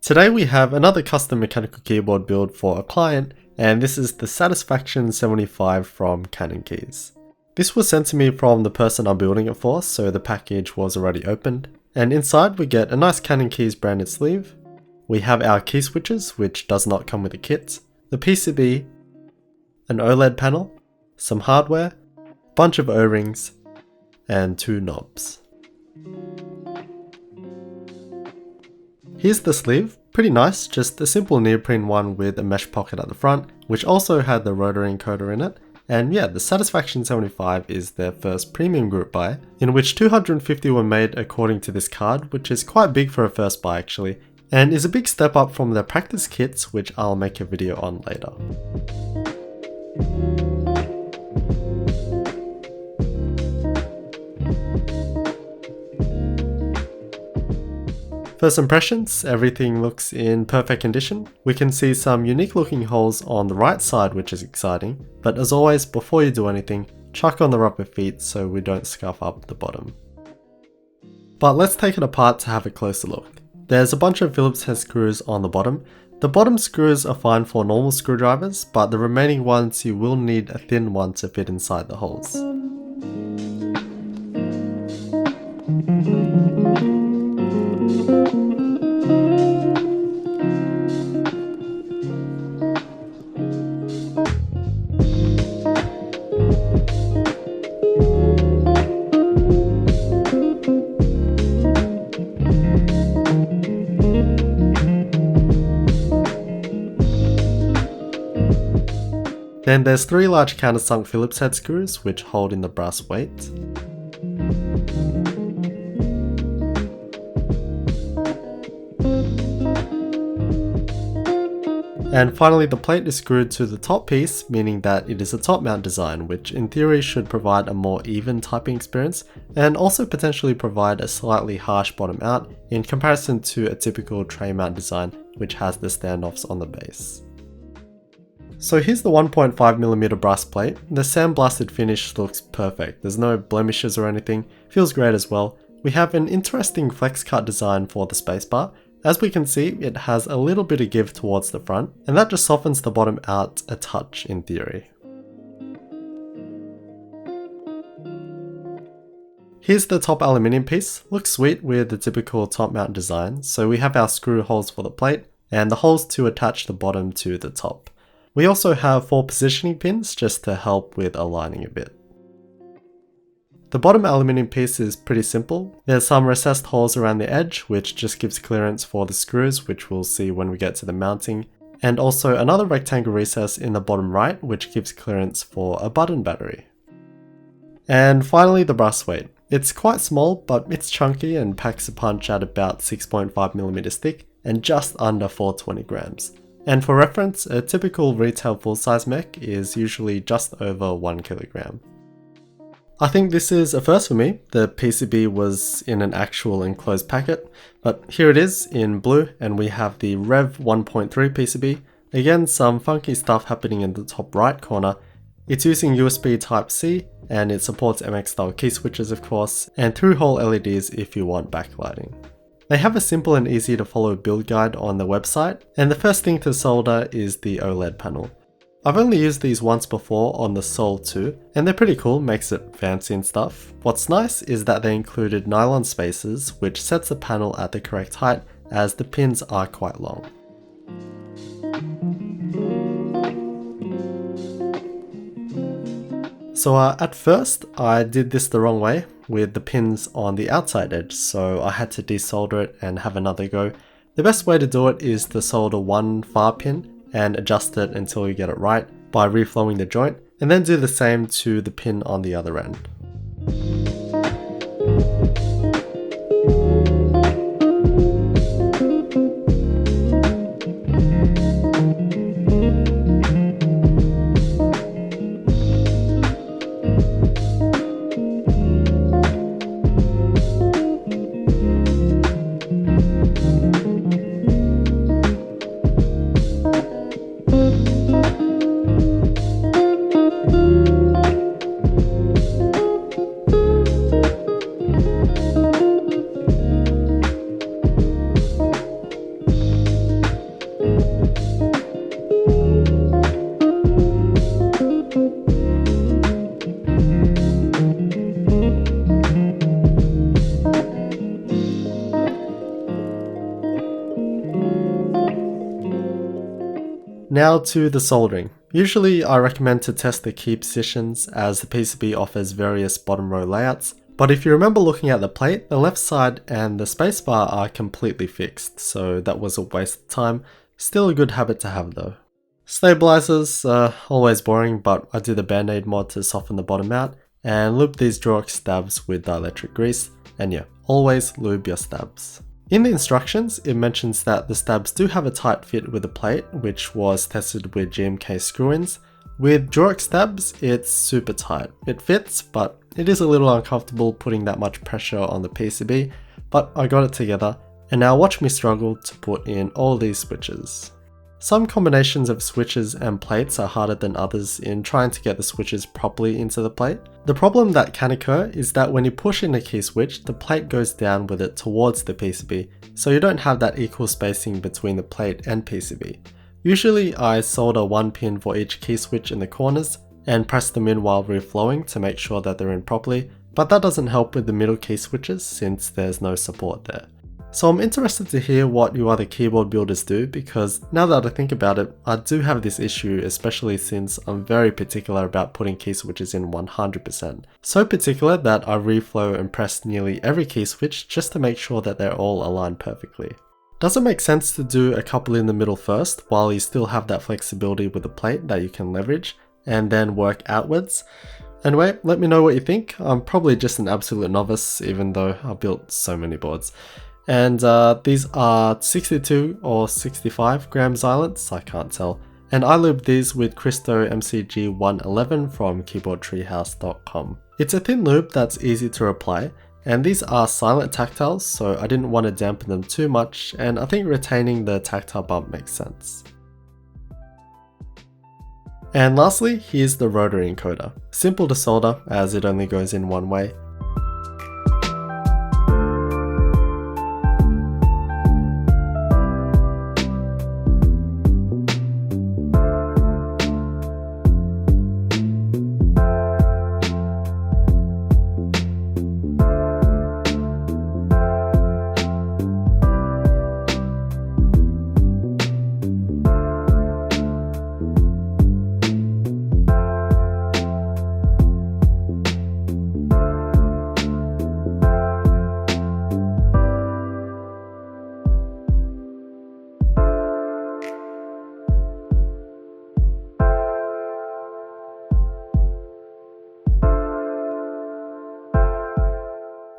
Today we have another custom mechanical keyboard build for a client, and this is the Satisfaction-75 from Canon Keys. This was sent to me from the person I'm building it for, so the package was already opened. And inside we get a nice Canon Keys branded sleeve. We have our key switches, which does not come with a kit, the PCB, an OLED panel, some hardware, bunch of O-rings, and 2 knobs. Here's the sleeve, pretty nice, just a simple neoprene one with a mesh pocket at the front, which also had the rotary encoder in it. And yeah, the Satisfaction-75 is their first premium group buy, in which 250 were made according to this card, which is quite big for a first buy actually, and is a big step up from their practice kits, which I'll make a video on later. First impressions, everything looks in perfect condition. We can see some unique looking holes on the right side, which is exciting, but as always, before you do anything, chuck on the rubber feet so we don't scuff up the bottom. But let's take it apart to have a closer look. There's a bunch of Phillips head screws on the bottom. The bottom screws are fine for normal screwdrivers, but the remaining ones you will need a thin one to fit inside the holes. Then there's 3 large countersunk Phillips head screws which hold in the brass weight. And finally the plate is screwed to the top piece, meaning that it is a top mount design, which in theory should provide a more even typing experience and also potentially provide a slightly harsh bottom out in comparison to a typical tray mount design which has the standoffs on the base. So here's the 1.5mm brass plate. The sandblasted finish looks perfect, there's no blemishes or anything, feels great as well. We have an interesting flex cut design for the spacebar. As we can see, it has a little bit of give towards the front, and that just softens the bottom out a touch in theory. Here's the top aluminium piece, looks sweet with the typical top mount design. So we have our screw holes for the plate, and the holes to attach the bottom to the top. We also have 4 positioning pins just to help with aligning a bit. The bottom aluminium piece is pretty simple. There's some recessed holes around the edge which just gives clearance for the screws, which we'll see when we get to the mounting, and also another rectangle recess in the bottom right which gives clearance for a button battery. And finally the brass weight. It's quite small, but it's chunky and packs a punch at about 6.5mm thick and just under 420 grams. And for reference, a typical retail full-size mech is usually just over 1 kilogram. I think this is a first for me. The PCB was in an actual enclosed packet, but here it is in blue, and we have the Rev 1.3 PCB. Again, some funky stuff happening in the top right corner. It's using USB Type-C, and it supports MX style key switches of course, and through-hole LEDs if you want backlighting. They have a simple and easy to follow build guide on their website, and the first thing to solder is the OLED panel. I've only used these once before on the Sol 2, and they're pretty cool, makes it fancy and stuff. What's nice is that they included nylon spacers, which sets the panel at the correct height as the pins are quite long. So at first I did this the wrong way with the pins on the outside edge, so I had to desolder it and have another go. The best way to do it is to solder one far pin and adjust it until you get it right by reflowing the joint, and then do the same to the pin on the other end. Now to the soldering. Usually I recommend to test the key positions as the PCB offers various bottom row layouts, but if you remember looking at the plate, the left side and the spacebar are completely fixed, so that was a waste of time. Still a good habit to have though. Stabilizers are always boring, but I do the band-aid mod to soften the bottom out and lube these Durock stabs with dielectric grease, and yeah, always lube your stabs. In the instructions, it mentions that the stabs do have a tight fit with the plate, which was tested with GMK screw-ins. With Durock stabs, it's super tight. It fits, but it is a little uncomfortable putting that much pressure on the PCB, but I got it together, and now watch me struggle to put in all these switches. Some combinations of switches and plates are harder than others in trying to get the switches properly into the plate. The problem that can occur is that when you push in a key switch, the plate goes down with it towards the PCB, so you don't have that equal spacing between the plate and PCB. Usually I solder one pin for each key switch in the corners and press them in while reflowing to make sure that they're in properly, but that doesn't help with the middle key switches since there's no support there. So I'm interested to hear what you other keyboard builders do, because now that I think about it, I do have this issue, especially since I'm very particular about putting key switches in 100%. So particular that I reflow and press nearly every key switch just to make sure that they're all aligned perfectly. Does it make sense to do a couple in the middle first while you still have that flexibility with the plate that you can leverage, and then work outwards? Anyway, let me know what you think. I'm probably just an absolute novice, even though I've built so many boards. And these are 62 or 65 gram Zilents, I can't tell. And I lubed these with Christo MCG 111 from keyboardtreehouse.com. It's a thin lube that's easy to apply, and these are silent tactiles, so I didn't want to dampen them too much, and I think retaining the tactile bump makes sense. And lastly, here's the rotary encoder. Simple to solder as it only goes in one way.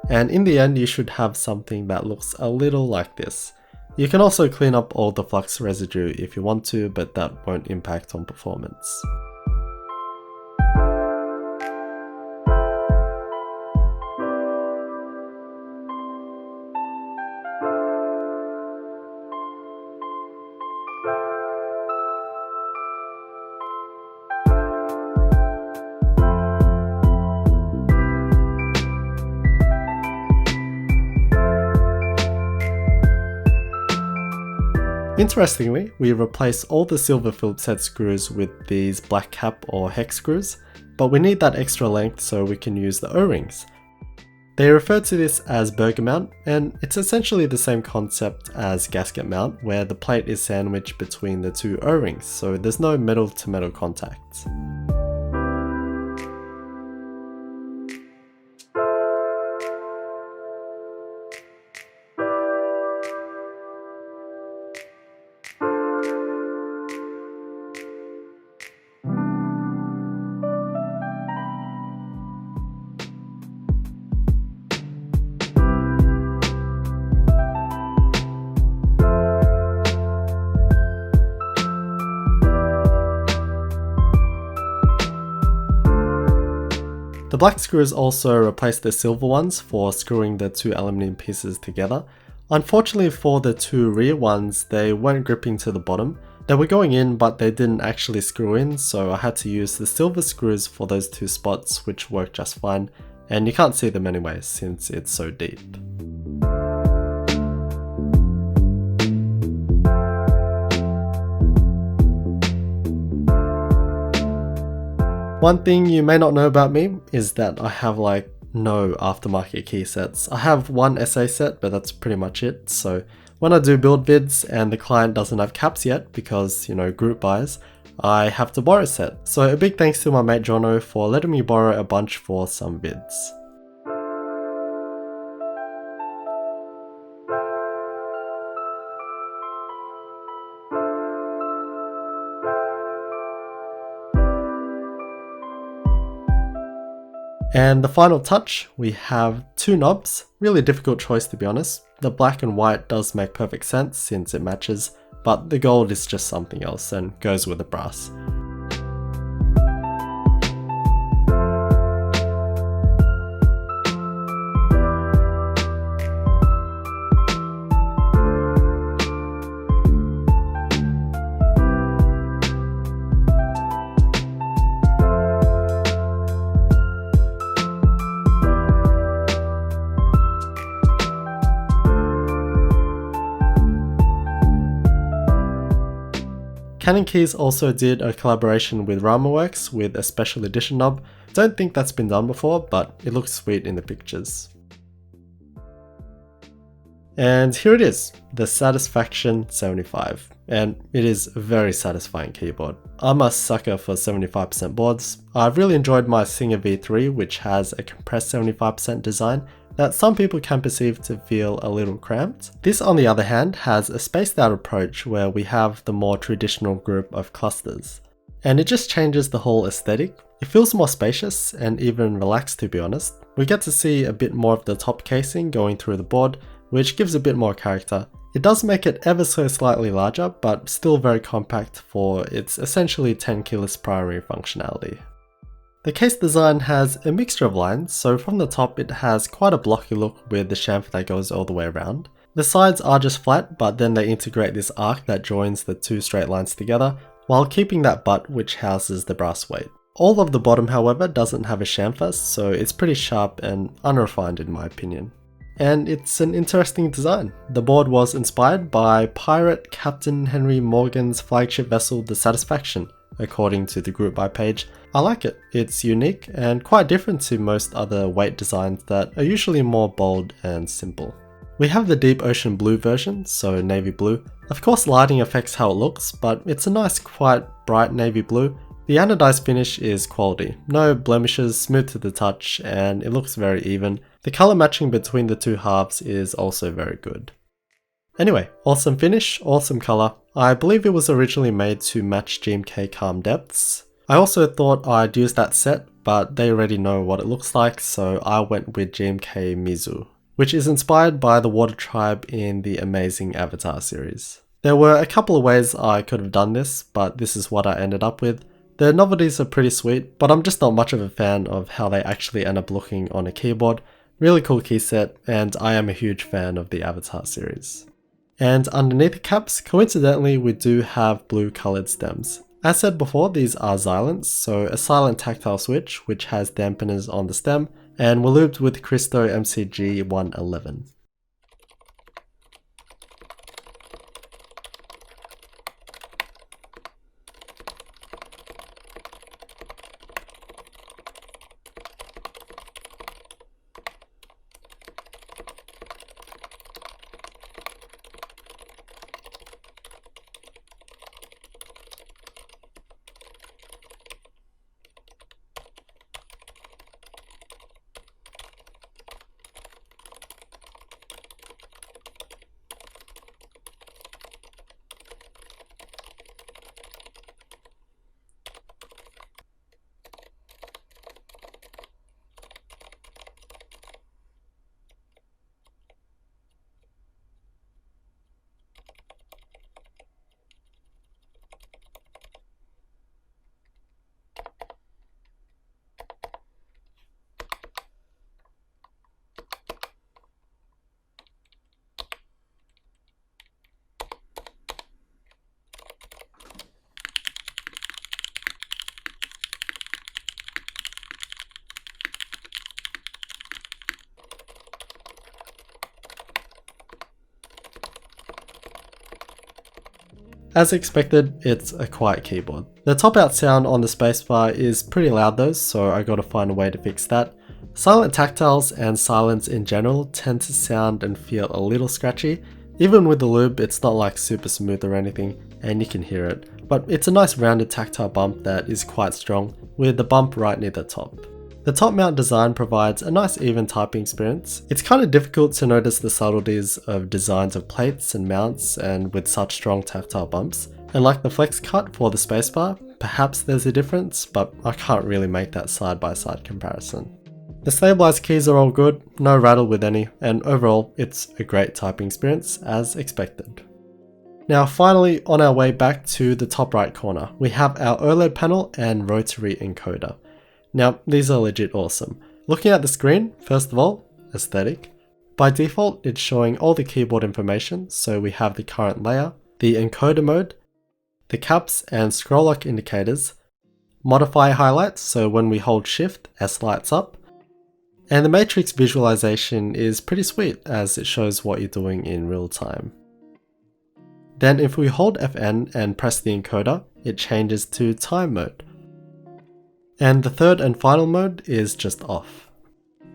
And in the end, you should have something that looks a little like this. You can also clean up all the flux residue if you want to, but that won't impact on performance. Interestingly, we replace all the silver Phillips head screws with these black cap or hex screws, but we need that extra length so we can use the O-rings. They refer to this as burger mount, and it's essentially the same concept as gasket mount, where the plate is sandwiched between the two O-rings, so there's no metal to metal contact. The black screws also replace the silver ones for screwing the two aluminium pieces together. Unfortunately for the two rear ones, they weren't gripping to the bottom. They were going in, but they didn't actually screw in, so I had to use the silver screws for those two spots, which worked just fine, and you can't see them anyway since it's so deep. One thing you may not know about me is that I have like no aftermarket key sets. I have one SA set, but that's pretty much it. So when I do build vids and the client doesn't have caps yet because, group buys, I have to borrow a set. So a big thanks to my mate Jono for letting me borrow a bunch for some vids. And the final touch, we have two knobs. Really difficult choice to be honest. The black and white does make perfect sense since it matches, but the gold is just something else and goes with the brass. Canon Keys also did a collaboration with RamaWorks with a special edition knob. Don't think that's been done before, but it looks sweet in the pictures. And here it is, the Satisfaction 75, and it is a very satisfying keyboard. I'm a sucker for 75% boards. I've really enjoyed my Singer V3, which has a compressed 75% design that some people can perceive to feel a little cramped. This on the other hand has a spaced out approach where we have the more traditional group of clusters. And it just changes the whole aesthetic. It feels more spacious and even relaxed to be honest. We get to see a bit more of the top casing going through the board, which gives a bit more character. It does make it ever so slightly larger, but still very compact for its essentially 10 keyless primary functionality. The case design has a mixture of lines, so from the top it has quite a blocky look with the chamfer that goes all the way around. The sides are just flat, but then they integrate this arc that joins the two straight lines together, while keeping that butt which houses the brass weight. All of the bottom however doesn't have a chamfer, so it's pretty sharp and unrefined in my opinion. And it's an interesting design. The board was inspired by pirate Captain Henry Morgan's flagship vessel the Satisfaction, according to the group buy page. I like it. It's unique and quite different to most other weight designs that are usually more bold and simple. We have the deep ocean blue version, so navy blue. Of course lighting affects how it looks, but it's a nice quite bright navy blue. The anodized finish is quality, no blemishes, smooth to the touch, and it looks very even. The color matching between the two halves is also very good. Anyway, awesome finish, awesome color. I believe it was originally made to match GMK Calm Depths. I also thought I'd use that set, but they already know what it looks like, so I went with GMK Mizu, which is inspired by the water tribe in the amazing Avatar series. There were a couple of ways I could have done this, but this is what I ended up with. The novelties are pretty sweet, but I'm just not much of a fan of how they actually end up looking on a keyboard. Really cool key set, and I am a huge fan of the Avatar series. And underneath the caps, coincidentally we do have blue coloured stems. As said before, these are Zilent, so a silent tactile switch which has dampeners on the stem, and we're lubed with Christo MCG 111. As expected, it's a quiet keyboard. The top out sound on the spacebar is pretty loud though, so I gotta find a way to fix that. Silent tactiles and silence in general tend to sound and feel a little scratchy. Even with the lube, it's not like super smooth or anything, and you can hear it. But it's a nice rounded tactile bump that is quite strong, with the bump right near the top. The top mount design provides a nice even typing experience. It's kind of difficult to notice the subtleties of designs of plates and mounts and with such strong tactile bumps. And like the flex cut for the spacebar, perhaps there's a difference, but I can't really make that side by side comparison. The stabilized keys are all good, no rattle with any, and overall it's a great typing experience as expected. Now finally, on our way back to the top right corner, we have our OLED panel and rotary encoder. Now these are legit awesome. Looking at the screen, first of all, aesthetic. By default it's showing all the keyboard information, so we have the current layer, the encoder mode, the caps and scroll lock indicators, modify highlights, so when we hold shift, S lights up, and the matrix visualization is pretty sweet as it shows what you're doing in real time. Then if we hold FN and press the encoder, it changes to time mode. And the third and final mode is just off.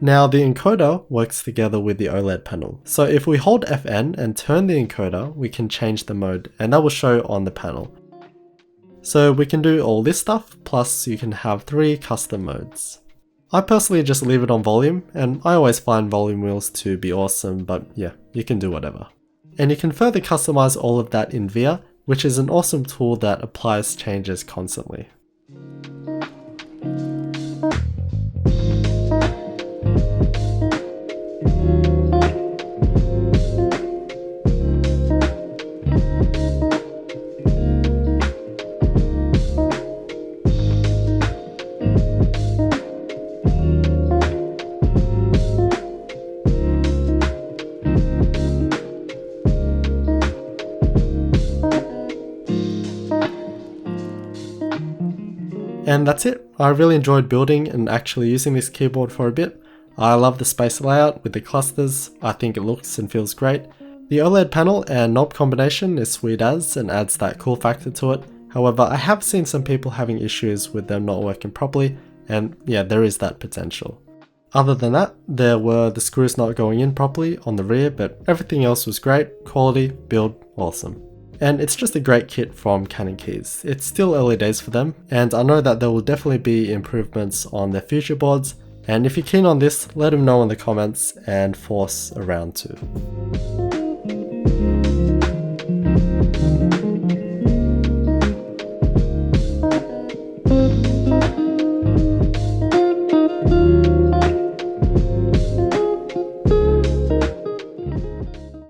Now the encoder works together with the OLED panel. So if we hold FN and turn the encoder, we can change the mode and that will show on the panel. So we can do all this stuff, plus you can have 3 custom modes. I personally just leave it on volume, and I always find volume wheels to be awesome, but yeah, you can do whatever. And you can further customize all of that in VIA, which is an awesome tool that applies changes constantly. And that's it. I really enjoyed building and actually using this keyboard for a bit. I love the space layout with the clusters. I think it looks and feels great. The OLED panel and knob combination is sweet as and adds that cool factor to it. However, I have seen some people having issues with them not working properly, and yeah, there is that potential. Other than that, there were the screws not going in properly on the rear, but everything else was great, quality, build, awesome. And it's just a great kit from Canon Keys. It's still early days for them, and I know that there will definitely be improvements on their future boards, and if you're keen on this, let them know in the comments and force a round 2.